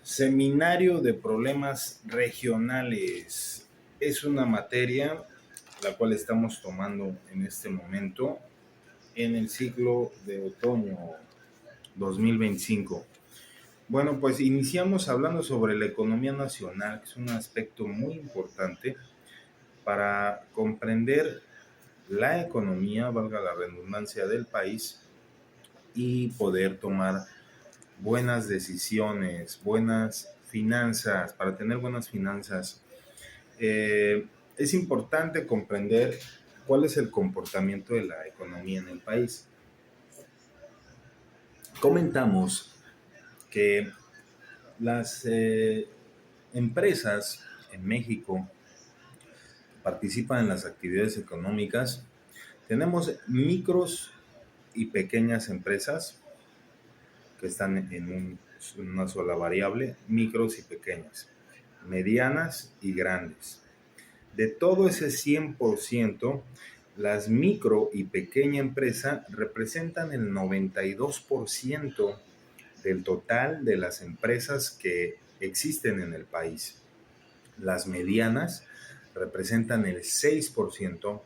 Seminario de problemas regionales. Es una materia la cual estamos tomando en este momento en el ciclo de otoño 2025. Bueno, pues iniciamos hablando sobre la economía nacional, que es un aspecto muy importante para comprender la economía, valga la redundancia, del país y poder tomar buenas decisiones, buenas finanzas, para tener buenas finanzas. Es importante comprender cuál es el comportamiento de la economía en el país. Comentamos que las empresas en México participan en las actividades económicas. Tenemos micros y pequeñas empresas que están en una sola variable, micros y pequeñas, medianas y grandes. De todo ese 100%, las micro y pequeña empresa representan el 92% del total de las empresas que existen en el país. Las medianas representan el 6%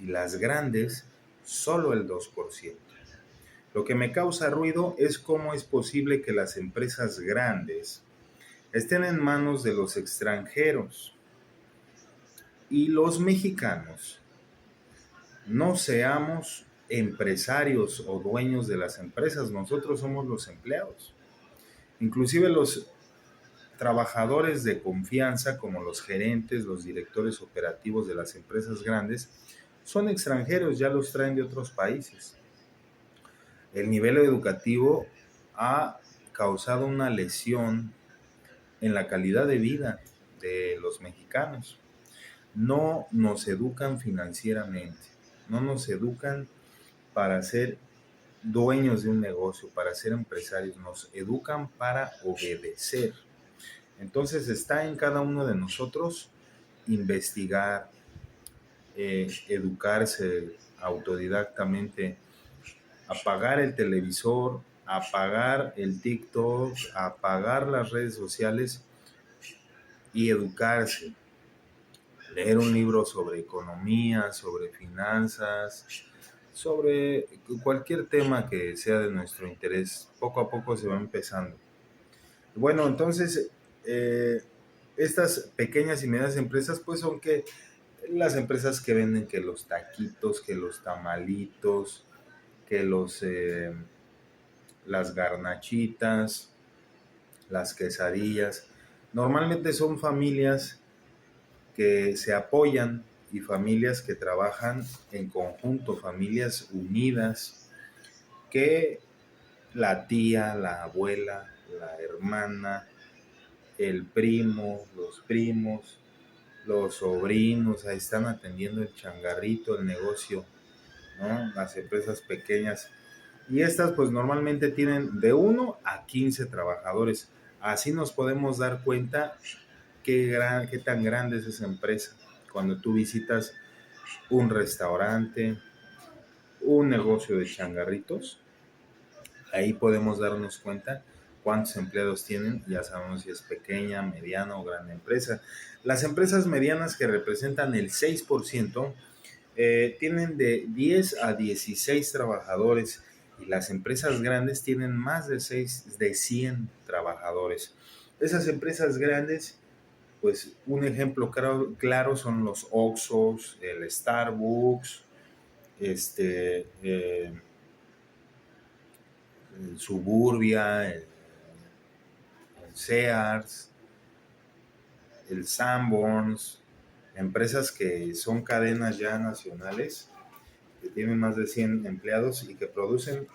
y las grandes solo el 2%. Lo que me causa ruido es cómo es posible que las empresas grandes estén en manos de los extranjeros y los mexicanos no seamos empresarios o dueños de las empresas. Nosotros somos los empleados. Inclusive los trabajadores de confianza, como los gerentes, los directores operativos de las empresas grandes, son extranjeros, ya los traen de otros países. El nivel educativo ha causado una lesión en la calidad de vida de los mexicanos. No nos educan financieramente, no nos educan para ser dueños de un negocio, para ser empresarios, nos educan para obedecer. Entonces está en cada uno de nosotros investigar, educarse autodidactamente, apagar el televisor, apagar el TikTok, apagar las redes sociales y educarse. Leer un libro sobre economía, sobre finanzas, sobre cualquier tema que sea de nuestro interés. Poco a poco se va empezando. Bueno, entonces, estas pequeñas y medianas empresas, pues son que las empresas que venden que los taquitos, que los tamalitos, que las garnachitas, las quesadillas. Normalmente son familias que se apoyan y familias que trabajan en conjunto, familias unidas, que la tía, la abuela, la hermana, el primo, los primos, los sobrinos, ahí están atendiendo el changarrito, el negocio, ¿no? Las empresas pequeñas. Y estas pues normalmente tienen de 1 a 15 trabajadores. Así nos podemos dar cuenta qué tan grande es esa empresa. Cuando tú visitas un restaurante, un negocio de changarritos, ahí podemos darnos cuenta cuántos empleados tienen, ya sabemos si es pequeña, mediana o gran empresa. Las empresas medianas, que representan el 6%, tienen de 10 a 16 trabajadores, y las empresas grandes tienen más de 100 trabajadores. Esas empresas grandes, pues un ejemplo claro son los Oxxos, el Starbucks, el Suburbia, el Sears, el Sanborns, empresas que son cadenas ya nacionales, que tienen más de 100 empleados y que producen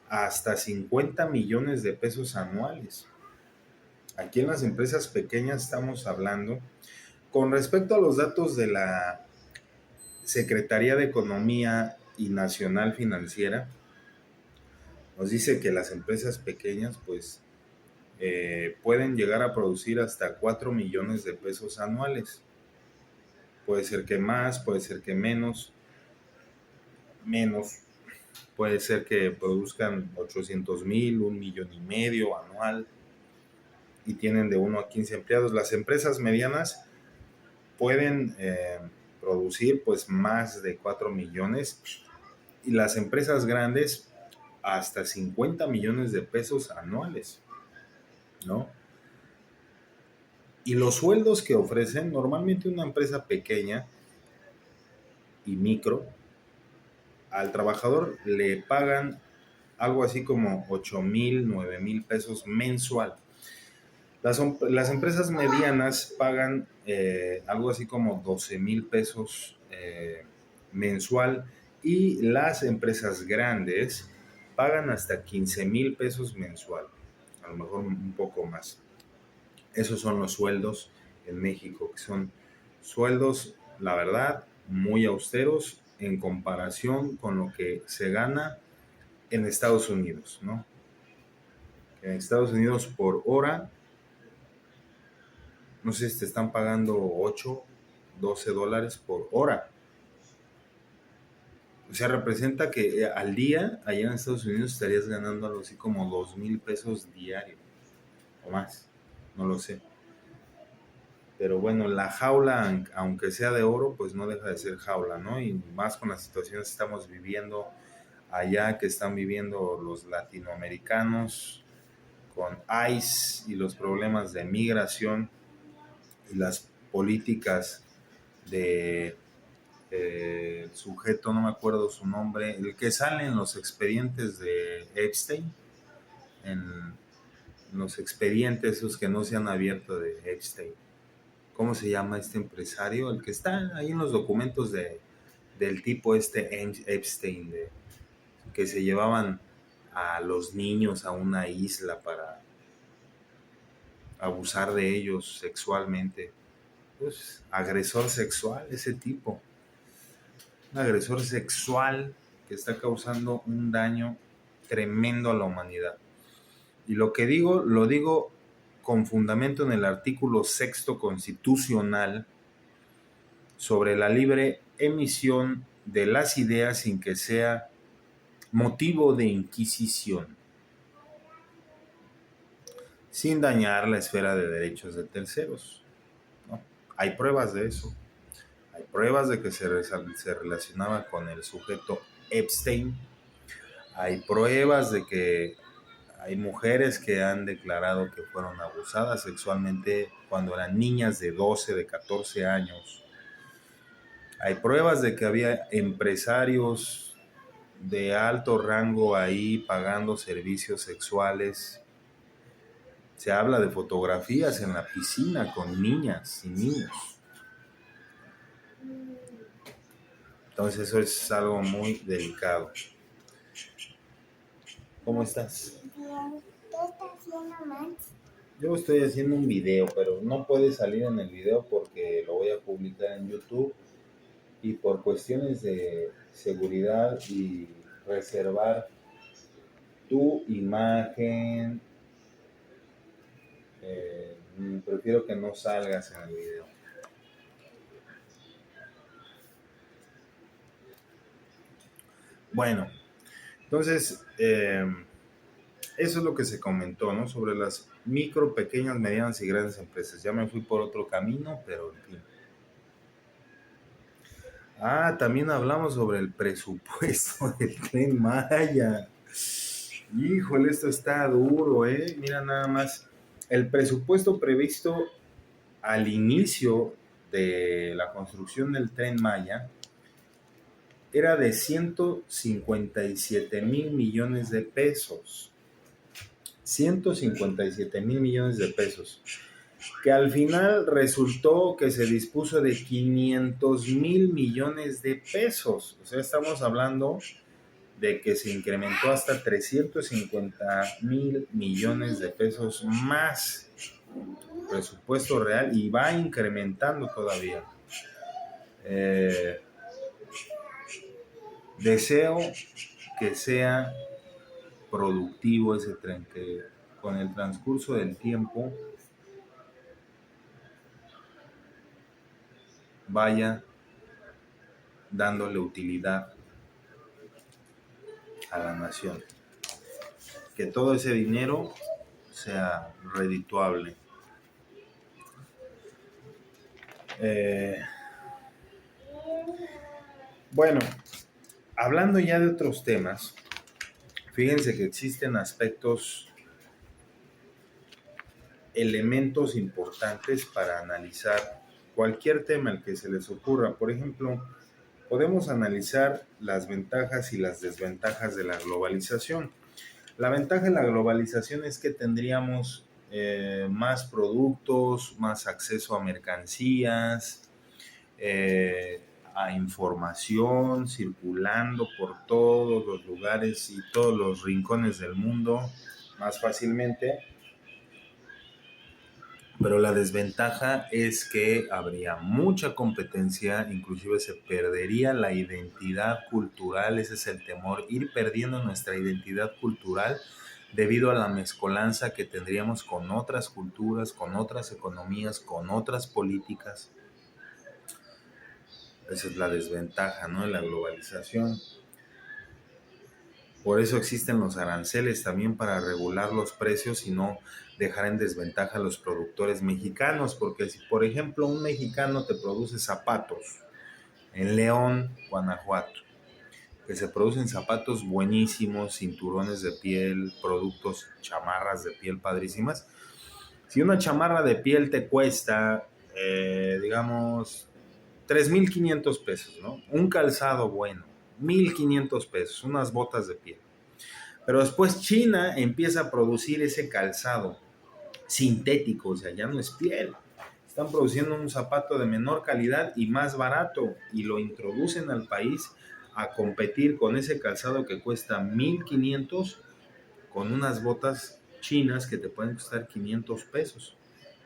hasta 50 millones de pesos anuales. Aquí en las empresas pequeñas estamos hablando, con respecto a los datos de la Secretaría de Economía y Nacional Financiera, nos dice que las empresas pequeñas pues pueden llegar a producir hasta 4 millones de pesos anuales. Puede ser que más, puede ser que menos, puede ser que produzcan 800,000, 1,5 millones anual. y tienen de 1 a 15 empleados. Las empresas medianas pueden producir pues más de 4 millones y las empresas grandes hasta 50 millones de pesos anuales, ¿no? Y los sueldos que ofrecen, normalmente una empresa pequeña y micro, al trabajador le pagan algo así como 8,000, 9,000 pesos mensual. Las empresas medianas pagan algo así como 12,000 pesos mensual y las empresas grandes pagan hasta 15,000 pesos mensual, a lo mejor un poco más. Esos son los sueldos en México, que son sueldos, la verdad, muy austeros en comparación con lo que se gana en Estados Unidos, ¿no? En Estados Unidos por hora, no sé si te están pagando 8, 12 dólares por hora. O sea, representa que al día, allá en Estados Unidos, estarías ganando algo así como 2,000 pesos diario o más, no lo sé. Pero bueno, la jaula, aunque sea de oro, pues no deja de ser jaula, ¿no? Y más con las situaciones que estamos viviendo allá, que están viviendo los latinoamericanos con ICE y los problemas de migración y las políticas de sujeto, no me acuerdo su nombre, el que sale en los expedientes de Epstein, en los expedientes esos que no se han abierto de Epstein. ¿Cómo se llama este empresario? El que está ahí en los documentos del tipo Epstein, que se llevaban a los niños a una isla para abusar de ellos sexualmente. Pues agresor sexual, ese tipo. Un agresor sexual que está causando un daño tremendo a la humanidad. Y lo que digo, lo digo con fundamento en el artículo 6º constitucional sobre la libre emisión de las ideas sin que sea motivo de inquisición, sin dañar la esfera de derechos de terceros, ¿no? Hay pruebas de eso. Hay pruebas de que se relacionaba con el sujeto Epstein. Hay pruebas de que hay mujeres que han declarado que fueron abusadas sexualmente cuando eran niñas de 12, de 14 años. Hay pruebas de que había empresarios de alto rango ahí pagando servicios sexuales. Se habla de fotografías en la piscina con niñas y niños. Entonces eso es algo muy delicado. ¿Cómo estás? Bien. ¿Qué estás haciendo, Max? Yo estoy haciendo un video, pero no puede salir en el video porque lo voy a publicar en YouTube y por cuestiones de seguridad y reservar tu imagen, prefiero que no salgas en el video. Bueno, entonces eso es lo que se comentó, ¿no? Sobre las micro, pequeñas, medianas y grandes empresas. Ya me fui por otro camino, pero en fin. También hablamos sobre el presupuesto del Tren Maya. Híjole, esto está duro, ¿eh? Mira nada más. El presupuesto previsto al inicio de la construcción del Tren Maya era de 157,000 millones de pesos. 157,000 millones de pesos. Que al final resultó que se dispuso de 500,000 millones de pesos. O sea, estamos hablando de que se incrementó hasta 350,000 millones de pesos más presupuesto real y va incrementando todavía. Deseo que sea productivo ese tren, que con el transcurso del tiempo vaya dándole utilidad a la nación, que todo ese dinero sea redituable. Eh, bueno, hablando ya de otros temas, fíjense que existen aspectos, elementos importantes para analizar cualquier tema al que se les ocurra. Por ejemplo, podemos analizar las ventajas y las desventajas de la globalización. La ventaja de la globalización es que tendríamos más productos, más acceso a mercancías, a información circulando por todos los lugares y todos los rincones del mundo más fácilmente. Pero la desventaja es que habría mucha competencia, inclusive se perdería la identidad cultural, ese es el temor, ir perdiendo nuestra identidad cultural debido a la mezcolanza que tendríamos con otras culturas, con otras economías, con otras políticas. Esa es la desventaja, ¿no?, de la globalización. Por eso existen los aranceles también, para regular los precios y no dejar en desventaja a los productores mexicanos, porque si por ejemplo un mexicano te produce zapatos en León, Guanajuato, que se producen zapatos buenísimos, cinturones de piel, productos, chamarras de piel padrísimas. Si una chamarra de piel te cuesta, digamos, 3,500 pesos, ¿no? Un calzado bueno, 1,500 pesos, unas botas de piel. Pero después China empieza a producir ese calzado sintético, o sea, ya no es piel. Están produciendo un zapato de menor calidad y más barato y lo introducen al país a competir con ese calzado que cuesta 1,500 con unas botas chinas que te pueden costar 500 pesos.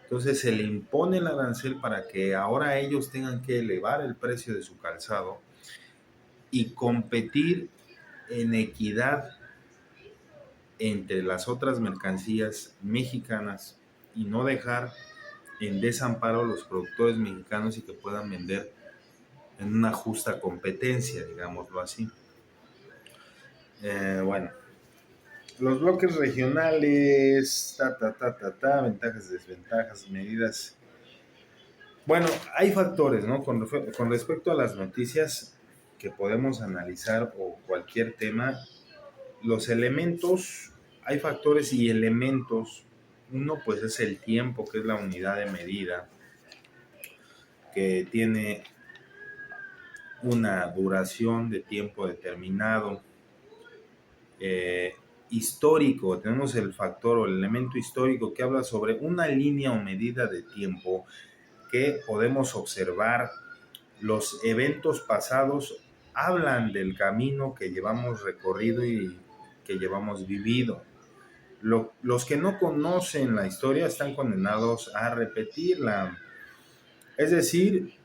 Entonces se le impone el arancel para que ahora ellos tengan que elevar el precio de su calzado y competir en equidad entre las otras mercancías mexicanas y no dejar en desamparo a los productores mexicanos y que puedan vender en una justa competencia, digámoslo así. Bueno, los bloques regionales, ventajas, desventajas, medidas. Bueno, hay factores, ¿no? Con respecto a las noticias que podemos analizar o cualquier tema, los elementos, hay factores y elementos. Uno pues es el tiempo, que es la unidad de medida, que tiene una duración de tiempo determinado. Histórico, tenemos el factor o el elemento histórico que habla sobre una línea o medida de tiempo que podemos observar. Los eventos pasados hablan del camino que llevamos recorrido y que llevamos vivido. Los que no conocen la historia están condenados a repetirla. Es decir,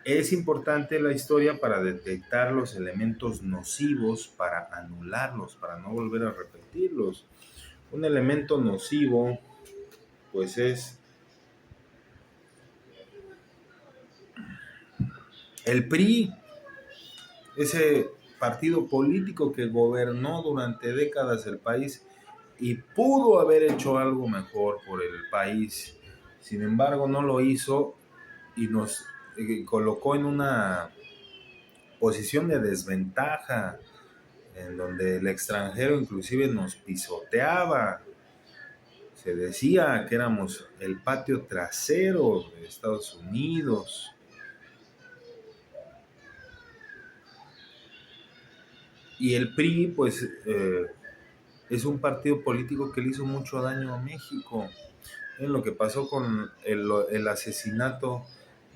es importante la historia para detectar los elementos nocivos, para anularlos, para no volver a repetirlos. Un elemento nocivo, pues es el PRI, ese partido político que gobernó durante décadas el país y pudo haber hecho algo mejor por el país. Sin embargo, no lo hizo y nos colocó en una posición de desventaja, en donde el extranjero inclusive nos pisoteaba. Se decía que éramos el patio trasero de Estados Unidos. Y el PRI, pues, es un partido político que le hizo mucho daño a México. En lo que pasó con el asesinato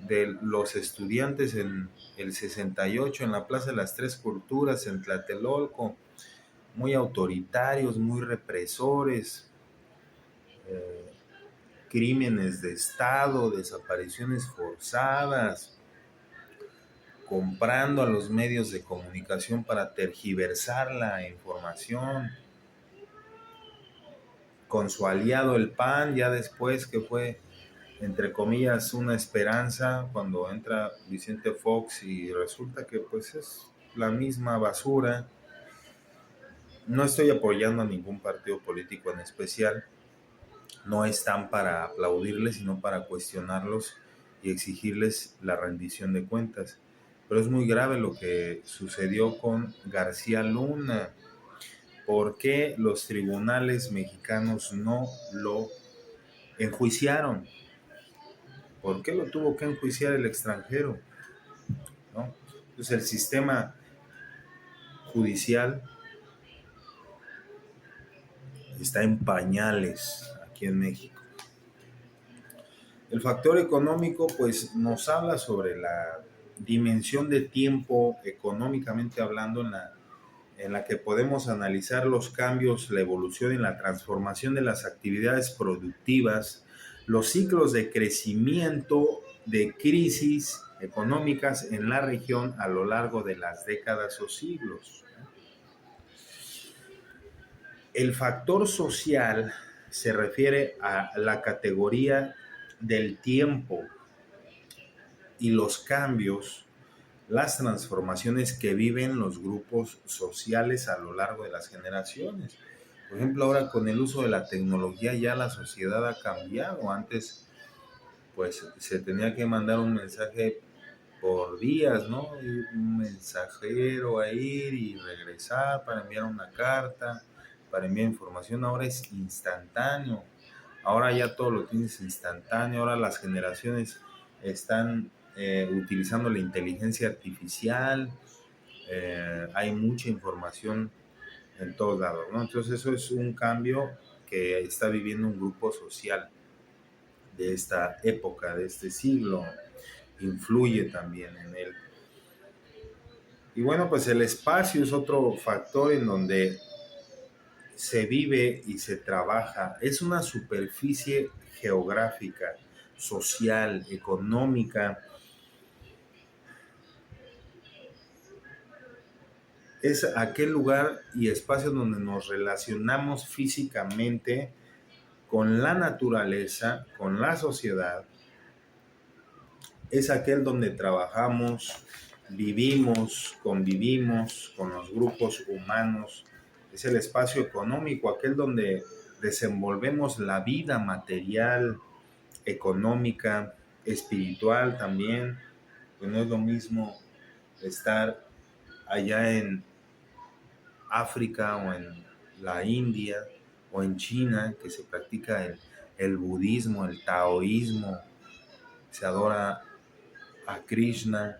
de los estudiantes en el 68 en la Plaza de las Tres Culturas, en Tlatelolco, muy autoritarios, muy represores, crímenes de Estado, desapariciones forzadas, comprando a los medios de comunicación para tergiversar la información, con su aliado el PAN, ya después que fue, entre comillas, una esperanza, cuando entra Vicente Fox y resulta que pues es la misma basura. No estoy apoyando a ningún partido político en especial, no están para aplaudirles, sino para cuestionarlos y exigirles la rendición de cuentas. Pero es muy grave lo que sucedió con García Luna. ¿Por qué los tribunales mexicanos no lo enjuiciaron? ¿Por qué lo tuvo que enjuiciar el extranjero? ¿No? Entonces el sistema judicial está en pañales aquí en México. El factor económico pues nos habla sobre la dimensión de tiempo económicamente hablando en la que podemos analizar los cambios, la evolución y la transformación de las actividades productivas, los ciclos de crecimiento, de crisis económicas en la región a lo largo de las décadas o siglos. El factor social se refiere a la categoría del tiempo y los cambios, las transformaciones que viven los grupos sociales a lo largo de las generaciones. Por ejemplo, ahora con el uso de la tecnología ya la sociedad ha cambiado. Antes, pues se tenía que mandar un mensaje por días, ¿no? Un mensajero a ir y regresar para enviar una carta, para enviar información. Ahora es instantáneo. Ahora ya todo lo tienes instantáneo. Ahora las generaciones están utilizando la inteligencia artificial. Hay mucha información en todos lados, ¿no? Entonces eso es un cambio que está viviendo un grupo social de esta época, de este siglo, influye también en él. Y bueno, pues el espacio es otro factor en donde se vive y se trabaja. Es una superficie geográfica, social, económica. Es aquel lugar y espacio donde nos relacionamos físicamente con la naturaleza, con la sociedad. Es aquel donde trabajamos, vivimos, convivimos con los grupos humanos. Es el espacio económico, aquel donde desenvolvemos la vida material, económica, espiritual también. Pues no es lo mismo estar allá en África o en la India o en China, que se practica el budismo, el taoísmo, se adora a Krishna,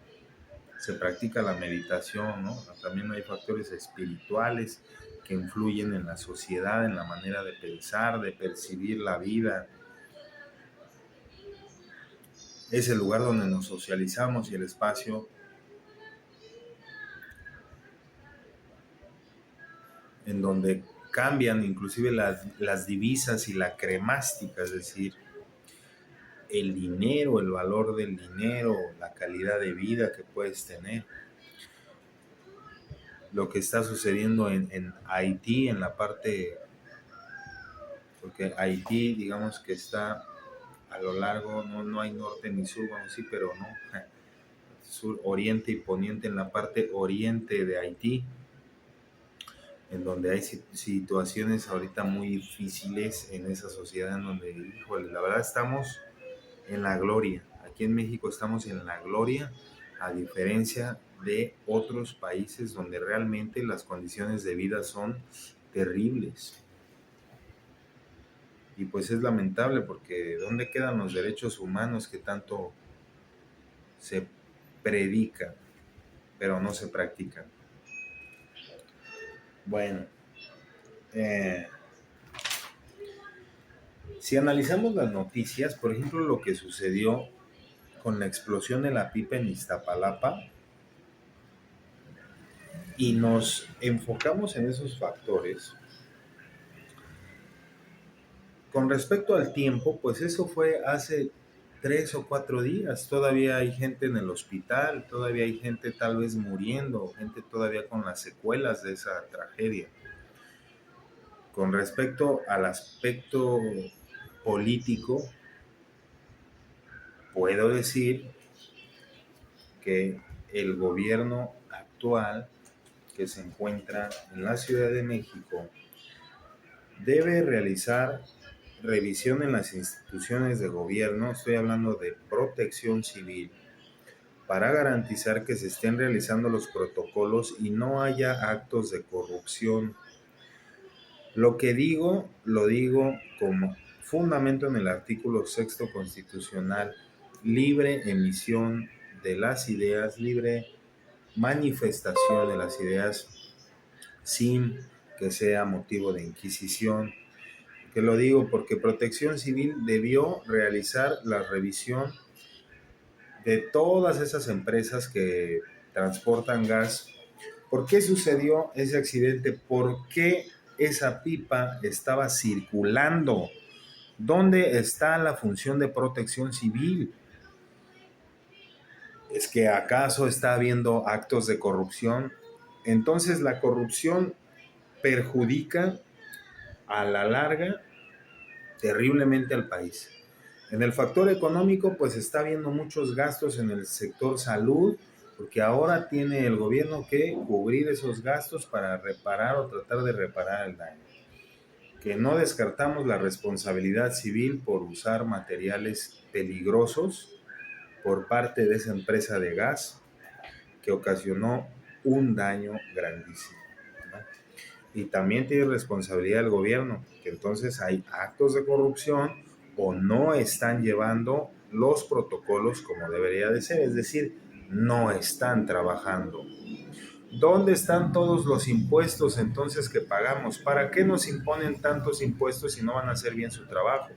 se practica la meditación, ¿no? También hay factores espirituales que influyen en la sociedad, en la manera de pensar, de percibir la vida. Es el lugar donde nos socializamos y el espacio en donde cambian inclusive las divisas y la cremástica, es decir, el dinero, el valor del dinero, la calidad de vida que puedes tener. Lo que está sucediendo en Haití, en la parte, porque Haití, digamos que está a lo largo, no hay norte ni sur, bueno, sí, pero no, sur, oriente y poniente, en la parte oriente de Haití, en donde hay situaciones ahorita muy difíciles en esa sociedad, en donde, híjole, la verdad estamos en la gloria. Aquí en México estamos en la gloria, a diferencia de otros países donde realmente las condiciones de vida son terribles. Y pues es lamentable porque ¿dónde quedan los derechos humanos que tanto se predican, pero no se practican? Bueno, si analizamos las noticias, por ejemplo, lo que sucedió con la explosión de la pipa en Iztapalapa, y nos enfocamos en esos factores, con respecto al tiempo, pues eso fue hace 3 o 4 días. Todavía hay gente en el hospital, todavía hay gente tal vez muriendo, gente todavía con las secuelas de esa tragedia. Con respecto al aspecto político, puedo decir que el gobierno actual que se encuentra en la Ciudad de México debe realizar revisión en las instituciones de gobierno, estoy hablando de protección civil, para garantizar que se estén realizando los protocolos y no haya actos de corrupción. Lo que digo, lo digo como fundamento en el artículo sexto constitucional: libre emisión de las ideas, libre manifestación de las ideas sin que sea motivo de inquisición. Que lo digo porque Protección Civil debió realizar la revisión de todas esas empresas que transportan gas. ¿Por qué sucedió ese accidente? ¿Por qué esa pipa estaba circulando? ¿Dónde está la función de Protección Civil? ¿Es que acaso está habiendo actos de corrupción? Entonces la corrupción perjudica a la larga terriblemente al país. En el factor económico, pues está habiendo muchos gastos en el sector salud, porque ahora tiene el gobierno que cubrir esos gastos para reparar o tratar de reparar el daño. Que no descartamos la responsabilidad civil por usar materiales peligrosos por parte de esa empresa de gas que ocasionó un daño grandísimo, ¿no? Y también tiene responsabilidad el gobierno, que entonces hay actos de corrupción o no están llevando los protocolos como debería de ser, es decir, no están trabajando. ¿Dónde están todos los impuestos entonces que pagamos? ¿Para qué nos imponen tantos impuestos si no van a hacer bien su trabajo?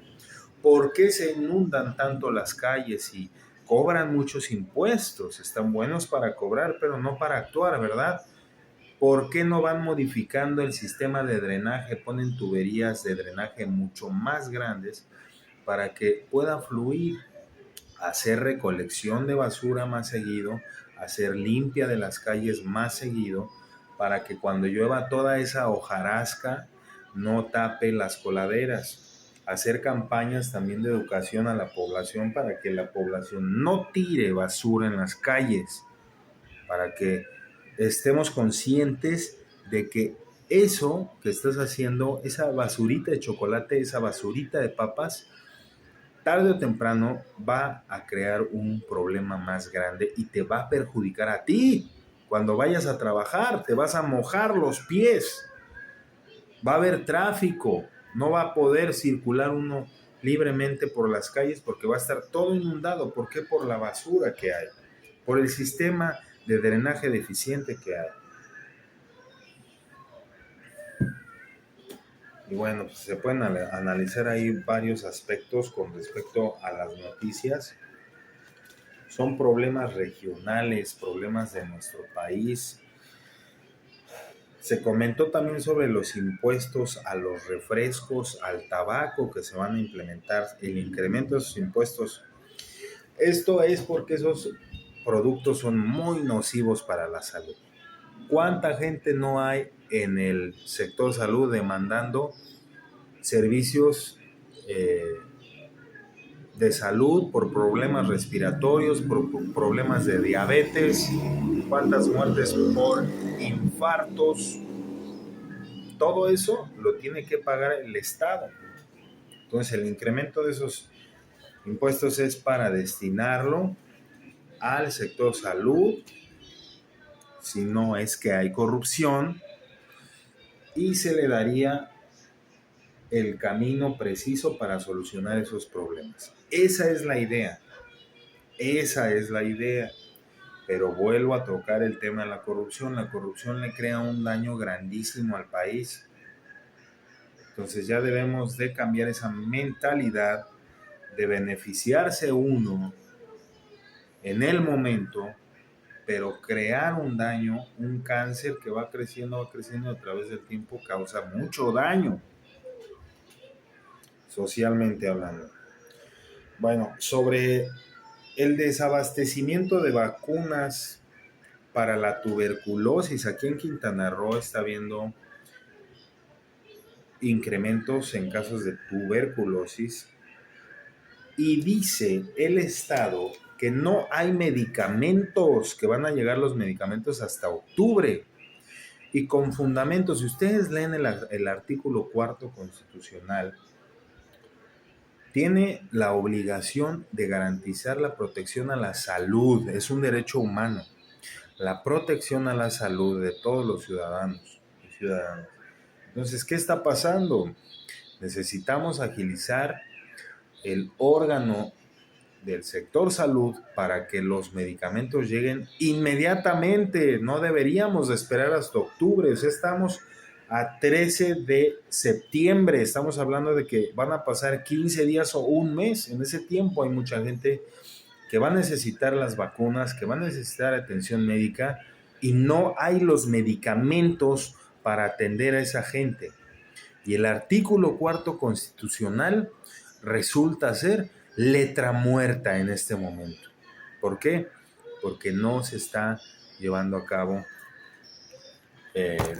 ¿Por qué se inundan tanto las calles y cobran muchos impuestos? Están buenos para cobrar, pero no para actuar, ¿verdad? ¿Por qué no van modificando el sistema de drenaje? Ponen tuberías de drenaje mucho más grandes para que pueda fluir, hacer recolección de basura más seguido, hacer limpia de las calles más seguido, para que cuando llueva toda esa hojarasca no tape las coladeras. Hacer campañas también de educación a la población para que la población no tire basura en las calles, para que estemos conscientes de que eso que estás haciendo, esa basurita de chocolate, esa basurita de papas, tarde o temprano va a crear un problema más grande y te va a perjudicar a ti. Cuando vayas a trabajar, te vas a mojar los pies, va a haber tráfico, no va a poder circular uno libremente por las calles porque va a estar todo inundado. ¿Por qué? Por la basura que hay, por el sistema de drenaje deficiente que hay. Y bueno, pues se pueden analizar ahí varios aspectos con respecto a las noticias. Son problemas regionales, problemas de nuestro país. Se comentó también sobre los impuestos a los refrescos, al tabaco que se van a implementar, el incremento de esos impuestos. Esto es porque esos productos son muy nocivos para la salud. ¿Cuánta gente no hay en el sector salud demandando servicios de salud por problemas respiratorios, por problemas de diabetes? ¿Cuántas muertes por infartos? Todo eso lo tiene que pagar el Estado. Entonces el incremento de esos impuestos es para destinarlo al sector salud, si no es que hay corrupción, y se le daría el camino preciso para solucionar esos problemas. Esa es la idea, esa es la idea. Pero vuelvo a tocar el tema de la corrupción. La corrupción le crea un daño grandísimo al país. Entonces ya debemos de cambiar esa mentalidad de beneficiarse uno en el momento, pero crear un daño, un cáncer que va creciendo a través del tiempo, causa mucho daño, socialmente hablando. Bueno, sobre el desabastecimiento de vacunas para la tuberculosis, aquí en Quintana Roo está habiendo incrementos en casos de tuberculosis y dice el Estado que no hay medicamentos, que van a llegar los medicamentos hasta octubre. Y con fundamentos, si ustedes leen el artículo cuarto constitucional, tiene la obligación de garantizar la protección a la salud, es un derecho humano, la protección a la salud de todos los ciudadanos y ciudadanas. Entonces, ¿qué está pasando? Necesitamos agilizar el órgano del sector salud para que los medicamentos lleguen inmediatamente. No deberíamos de esperar hasta octubre. O sea, estamos a 13 de septiembre. Estamos hablando de que van a pasar 15 días o un mes. En ese tiempo hay mucha gente que va a necesitar las vacunas, que va a necesitar atención médica y no hay los medicamentos para atender a esa gente. Y el artículo 4 constitucional resulta ser letra muerta en este momento. ¿Por qué? Porque no se está llevando a cabo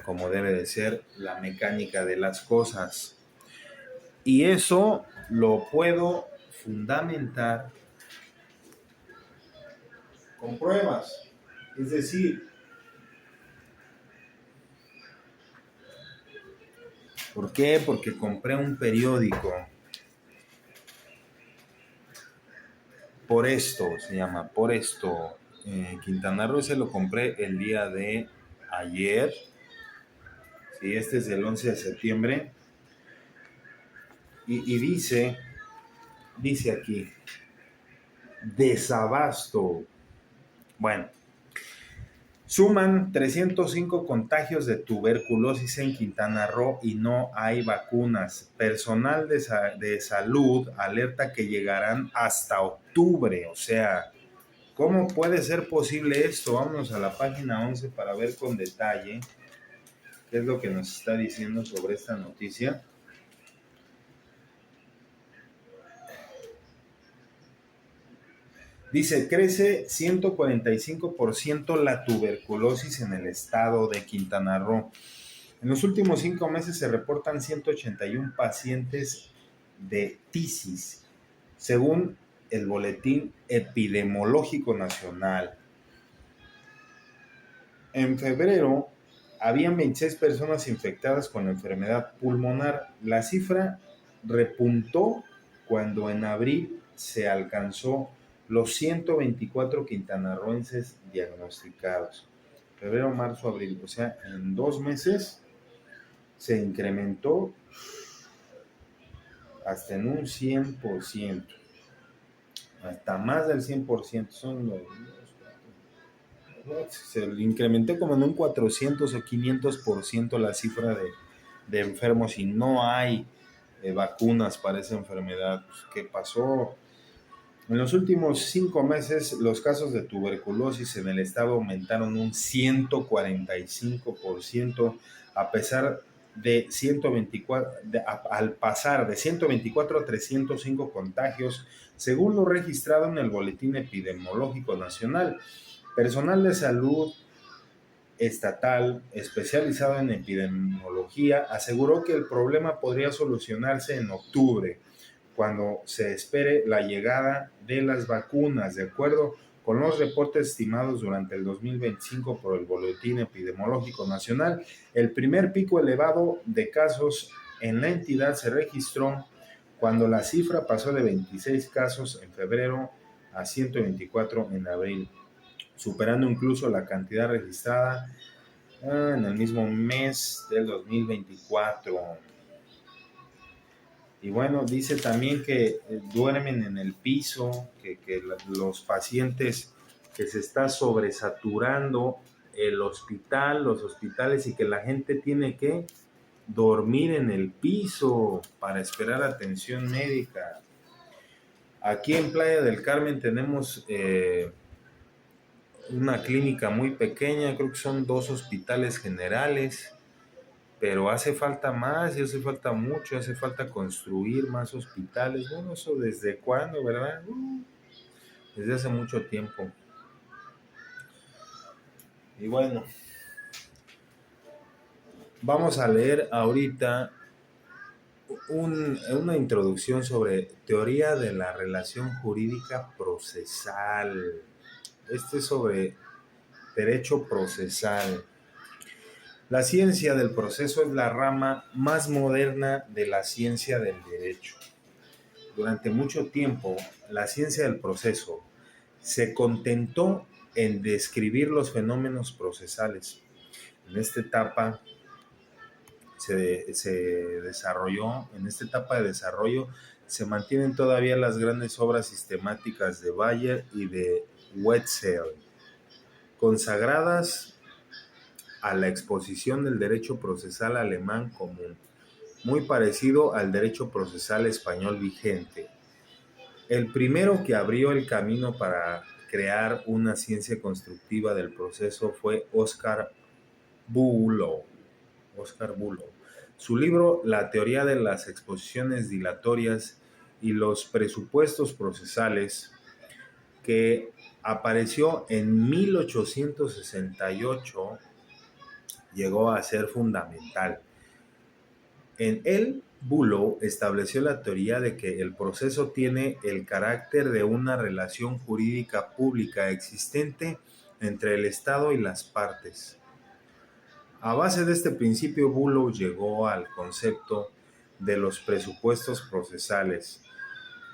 como debe de ser la mecánica de las cosas. Y eso lo puedo fundamentar con pruebas. Es decir, ¿por qué? Porque compré un periódico. Por esto, se llama, por esto. Quintana Roo se lo compré el día de ayer. Sí, este es del 11 de septiembre. Y dice aquí, desabasto. Bueno, suman 305 contagios de tuberculosis en Quintana Roo y no hay vacunas. Personal de salud alerta que llegarán hasta octubre. O sea, ¿cómo puede ser posible esto? Vámonos a la página 11 para ver con detalle qué es lo que nos está diciendo sobre esta noticia. Dice, crece 145% la tuberculosis en el estado de Quintana Roo. En los últimos 5 meses se reportan 181 pacientes de tisis, según el Boletín Epidemiológico Nacional. En febrero, habían 26 personas infectadas con la enfermedad pulmonar. La cifra repuntó cuando en abril se alcanzó los 124 quintanarroenses diagnosticados. Febrero, marzo, abril. O sea, en 2 meses se incrementó hasta en un 100%. Hasta más del 100%. Se incrementó como en un 400 o 500% la cifra de enfermos y no hay vacunas para esa enfermedad. ¿Qué pasó? En los últimos 5 meses, los casos de tuberculosis en el estado aumentaron un 145%, a pesar de 124, al pasar de 124 a 305 contagios, según lo registrado en el Boletín Epidemiológico Nacional. Personal de salud estatal especializado en epidemiología aseguró que el problema podría solucionarse en octubre, cuando se espere la llegada de las vacunas, de acuerdo con los reportes estimados durante el 2025 por el Boletín Epidemiológico Nacional. El primer pico elevado de casos en la entidad se registró cuando la cifra pasó de 26 casos en febrero a 124 en abril, superando incluso la cantidad registrada en el mismo mes del 2024. Y bueno, dice también que duermen en el piso, que los pacientes, que se está sobresaturando los hospitales y que la gente tiene que dormir en el piso para esperar atención médica. Aquí en Playa del Carmen tenemos una clínica muy pequeña, creo que son 2 hospitales generales, pero hace falta más y hace falta mucho, hace falta construir más hospitales. Bueno, eso desde cuándo, ¿verdad? Desde hace mucho tiempo. Y bueno, vamos a leer ahorita una introducción sobre teoría de la relación jurídica procesal. Este es sobre derecho procesal. La ciencia del proceso es la rama más moderna de la ciencia del derecho. durante mucho tiempo, la ciencia del proceso se contentó en describir los fenómenos procesales. En esta etapa se desarrolló, en esta etapa de desarrollo, se mantienen todavía las grandes obras sistemáticas de Bayer y de Wetzel, consagradas a la exposición del derecho procesal alemán común, muy parecido al derecho procesal español vigente. El primero que abrió el camino para crear una ciencia constructiva del proceso fue Oscar Bülow. Oscar Bülow. Su libro La teoría de las exposiciones dilatorias y los presupuestos procesales, que apareció en 1868, llegó a ser fundamental. En él, Bülow estableció la teoría de que el proceso tiene el carácter de una relación jurídica pública existente entre el Estado y las partes. A base de este principio, Bülow llegó al concepto de los presupuestos procesales.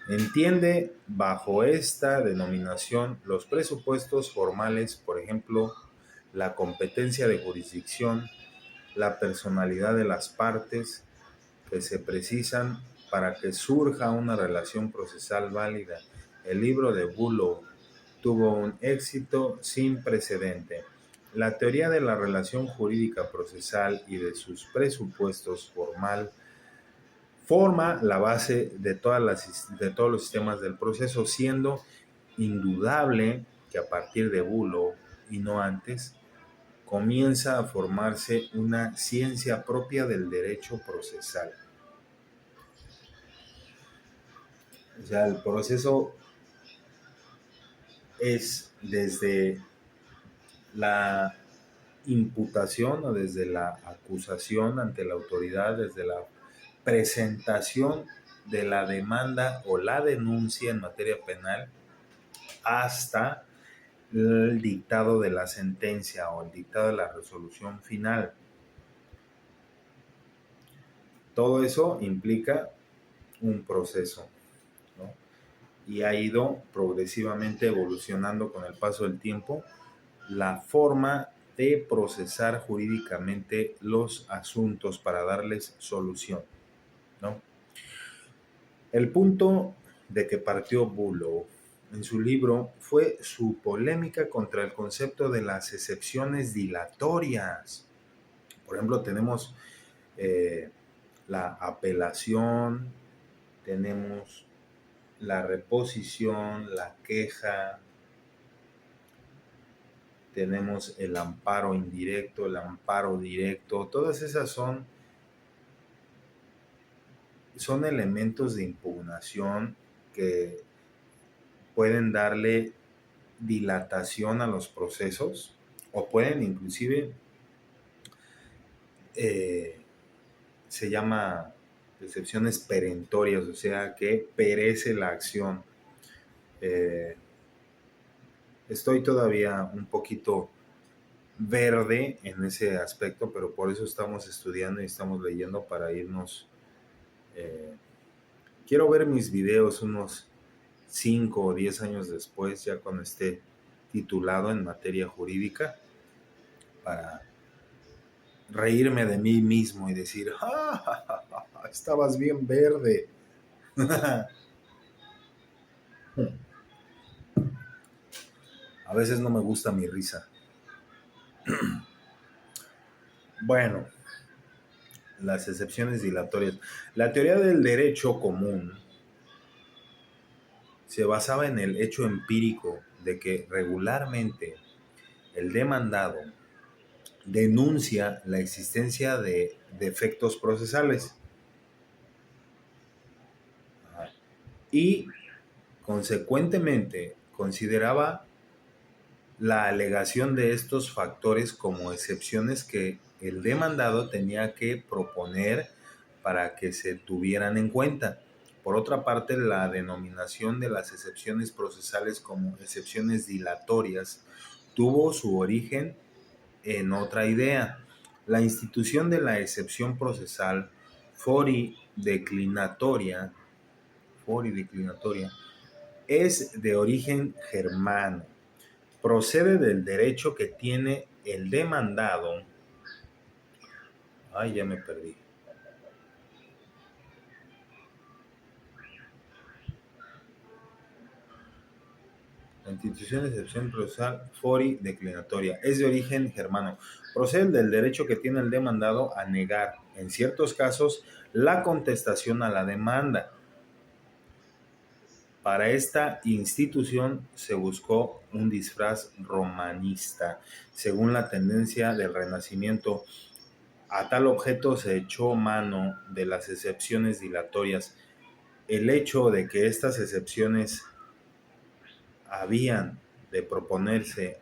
Entiende bajo esta denominación los presupuestos formales, por ejemplo, la competencia de jurisdicción, la personalidad de las partes que se precisan para que surja una relación procesal válida. El libro de Bülow tuvo un éxito sin precedente. La teoría de la relación jurídica procesal y de sus presupuestos forma la base de todos los sistemas del proceso, siendo indudable que a partir de Bülow y no antes, comienza a formarse una ciencia propia del derecho procesal. O sea, el proceso es desde la imputación o desde la acusación ante la autoridad, desde la presentación de la demanda o la denuncia en materia penal hasta el dictado de la sentencia o el dictado de la resolución final. Todo eso implica un proceso, ¿no? Y ha ido progresivamente evolucionando con el paso del tiempo la forma de procesar jurídicamente los asuntos para darles solución, ¿no? El punto de que partió Bülow en su libro fue su polémica contra el concepto de las excepciones dilatorias. Por ejemplo, tenemos la apelación, tenemos la reposición, la queja, tenemos el amparo indirecto, el amparo directo. Todas esas son elementos de impugnación que pueden darle dilatación a los procesos o pueden inclusive, se llama excepciones perentorias, o sea que perece la acción. Estoy todavía un poquito verde en ese aspecto, pero por eso estamos estudiando y estamos leyendo para irnos. Quiero ver mis videos unos 5 o 10 años después, ya cuando esté titulado en materia jurídica, para reírme de mí mismo y decir, estabas bien verde. A veces no me gusta mi risa. Bueno, las excepciones dilatorias. La teoría del derecho común se basaba en el hecho empírico de que regularmente el demandado denuncia la existencia de defectos procesales y consecuentemente consideraba la alegación de estos factores como excepciones que el demandado tenía que proponer para que se tuvieran en cuenta. Por otra parte, la denominación de las excepciones procesales como excepciones dilatorias tuvo su origen en otra idea. La institución de la excepción procesal fori declinatoria forideclinatoria, es de origen germano. Procede del derecho que tiene el demandado. Ay, ya me perdí. La institución de excepción procesal forideclinatoria es de origen germano. Procede del derecho que tiene el demandado a negar, en ciertos casos, la contestación a la demanda. Para esta institución se buscó un disfraz romanista, según la tendencia del Renacimiento. A tal objeto se echó mano de las excepciones dilatorias. El hecho de que estas excepciones habían de proponerse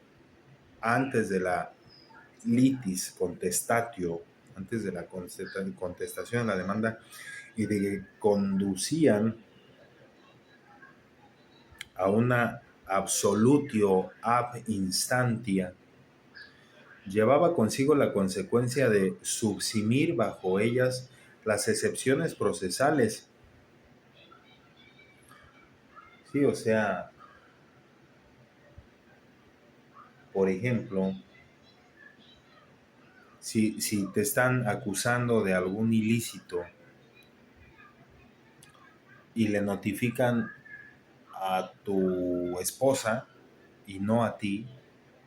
antes de la litis contestatio, antes de la contestación a la demanda, y de que conducían a una absolutio ab instantia, llevaba consigo la consecuencia de subsumir bajo ellas las excepciones procesales. Sí, o sea, por ejemplo, si te están acusando de algún ilícito y le notifican a tu esposa y no a ti,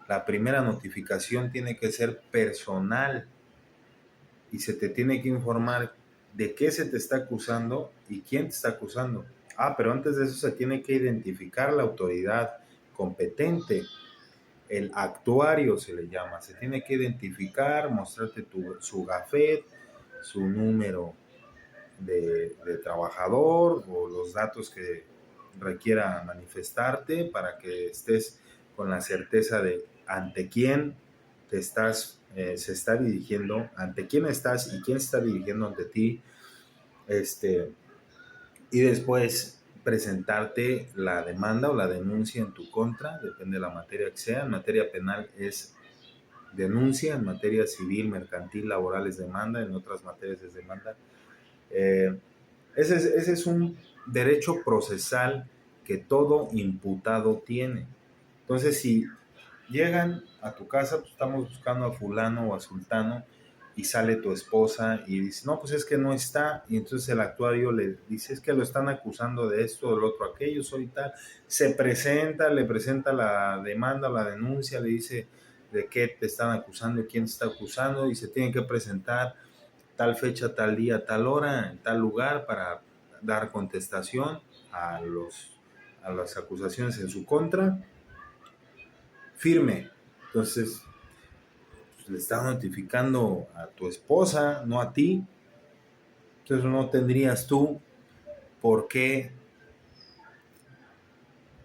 la primera notificación tiene que ser personal y se te tiene que informar de qué se te está acusando y quién te está acusando. Pero antes de eso se tiene que identificar la autoridad competente, el actuario se le llama, se tiene que identificar, mostrarte su gafet, su número de trabajador o los datos que requiera manifestarte para que estés con la certeza de ante quién te estás, se está dirigiendo, ante quién estás y quién se está dirigiendo ante ti, y después presentarte la demanda o la denuncia en tu contra, depende de la materia que sea. En materia penal es denuncia, en materia civil, mercantil, laboral es demanda, en otras materias es demanda. Ese es un derecho procesal que todo imputado tiene. Entonces, si llegan a tu casa, pues estamos buscando a fulano o a sultano, y sale tu esposa y dice, no, pues es que no está, y entonces el actuario le dice, es que lo están acusando de esto, del otro, aquello, soy tal, se presenta, le presenta la demanda, la denuncia, le dice de qué te están acusando, quién te está acusando, y se tiene que presentar tal fecha, tal día, tal hora, en tal lugar para dar contestación a las acusaciones en su contra, firme. Entonces, pues, le estás notificando a tu esposa, no a ti. Entonces no tendrías tú por qué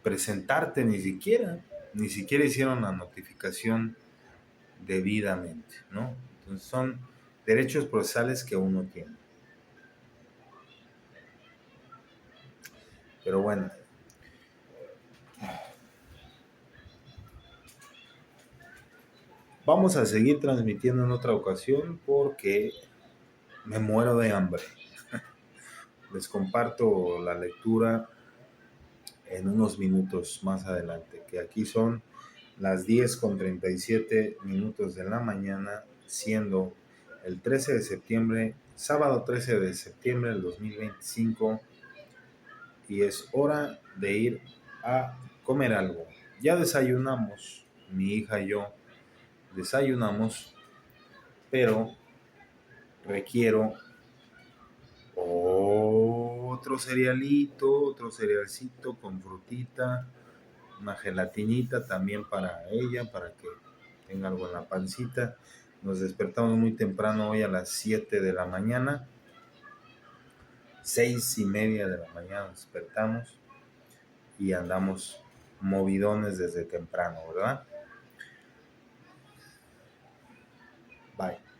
presentarte ni siquiera hicieron la notificación debidamente, ¿no? Entonces son derechos procesales que uno tiene. Pero bueno, vamos a seguir transmitiendo en otra ocasión porque me muero de hambre. Les comparto la lectura en unos minutos más adelante, que aquí son las 10:37 de la mañana, siendo el 13 de septiembre, sábado 13 de septiembre del 2025, y es hora de ir a comer algo. Ya desayunamos, mi hija y yo desayunamos, pero requiero otro cerealcito con frutita, una gelatinita también para ella, para que tenga algo en la pancita. Nos despertamos muy temprano hoy a las 7 de la mañana, 6:30 de la mañana nos despertamos y andamos movidones desde temprano, ¿verdad? Bye.